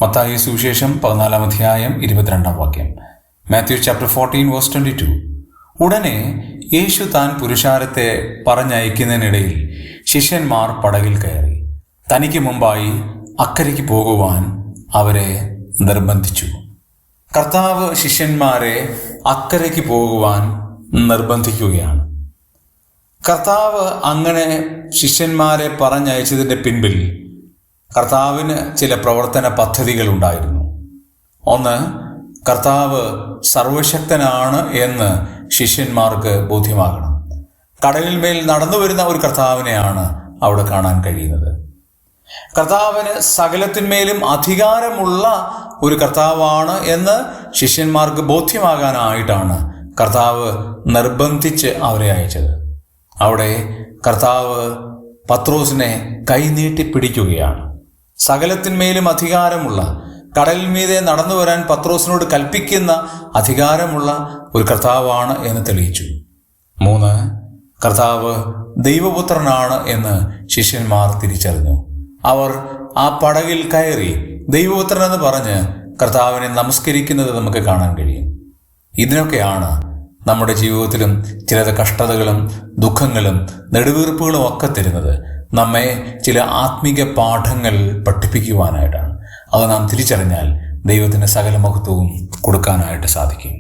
മത്തായി സുവിശേഷം 14 അധ്യായം 22 വാക്യം. Matthew chapter 14 verse 22. ഉടനെ യേശു താൻ പുരുഷാരത്തെ പറഞ്ഞയക്കുന്നതിനിടയിൽ ശിഷ്യന്മാർ പടകിൽ കയറി തനിക്ക് മുമ്പായി അക്കരയ്ക്ക് പോകുവാൻ അവരെ നിർബന്ധിച്ചു. കർത്താവ് ശിഷ്യന്മാരെ അക്കരയ്ക്ക് പോകുവാൻ നിർബന്ധിക്കുകയാണ്. കർത്താവ് അങ്ങനെ ശിഷ്യന്മാരെ പറഞ്ഞയച്ചതിൻ്റെ പിൻപിൽ കർത്താവിന് ചില പ്രവർത്തന പദ്ധതികൾ ഉണ്ടായിരുന്നു. ഒന്ന്, കർത്താവ് സർവശക്തനാണ് എന്ന് ശിഷ്യന്മാർക്ക് ബോധ്യമാകണം. കടലിൽ മേൽ നടന്നു വരുന്ന ഒരു കർത്താവിനെയാണ് അവിടെ കാണാൻ കഴിയുന്നത്. കർത്താവിന് സകലത്തിന്മേലും അധികാരമുള്ള ഒരു കർത്താവാണ് എന്ന് ശിഷ്യന്മാർക്ക് ബോധ്യമാകാനായിട്ടാണ് കർത്താവ് നിർബന്ധിച്ച് അവരെ അയച്ചത്. അവിടെ കർത്താവ് പത്രോസിനെ കൈനീട്ടി പിടിക്കുകയാണ്. സകലത്തിന്മേലും അധികാരമുള്ള, കടലിൽ മീതെ നടന്നു വരാൻ പത്രോസിനോട് കൽപ്പിക്കുന്ന അധികാരമുള്ള ഒരു കർത്താവാണ് എന്ന് തെളിയിച്ചു. 3, കർത്താവ് ദൈവപുത്രനാണ് എന്ന് ശിഷ്യന്മാർ തിരിച്ചറിഞ്ഞു. അവർ ആ പടകിൽ കയറി ദൈവപുത്രൻ എന്ന് പറഞ്ഞ് കർത്താവിനെ നമസ്കരിക്കുന്നത് നമുക്ക് കാണാൻ കഴിയും. ഇതിനൊക്കെയാണ് നമ്മുടെ ജീവിതത്തിലും ചില കഷ്ടതകളും ദുഃഖങ്ങളും നെടുവീർപ്പുകളും ഒക്കെ തരുന്നത്. നമ്മെ ചില ആത്മീക പാഠങ്ങൾ പഠിപ്പിക്കുവാനായിട്ടാണ്. അത് നാം തിരിച്ചറിഞ്ഞാൽ ദൈവത്തിന് സകല മഹത്വവും കൊടുക്കാനായിട്ട് സാധിക്കും.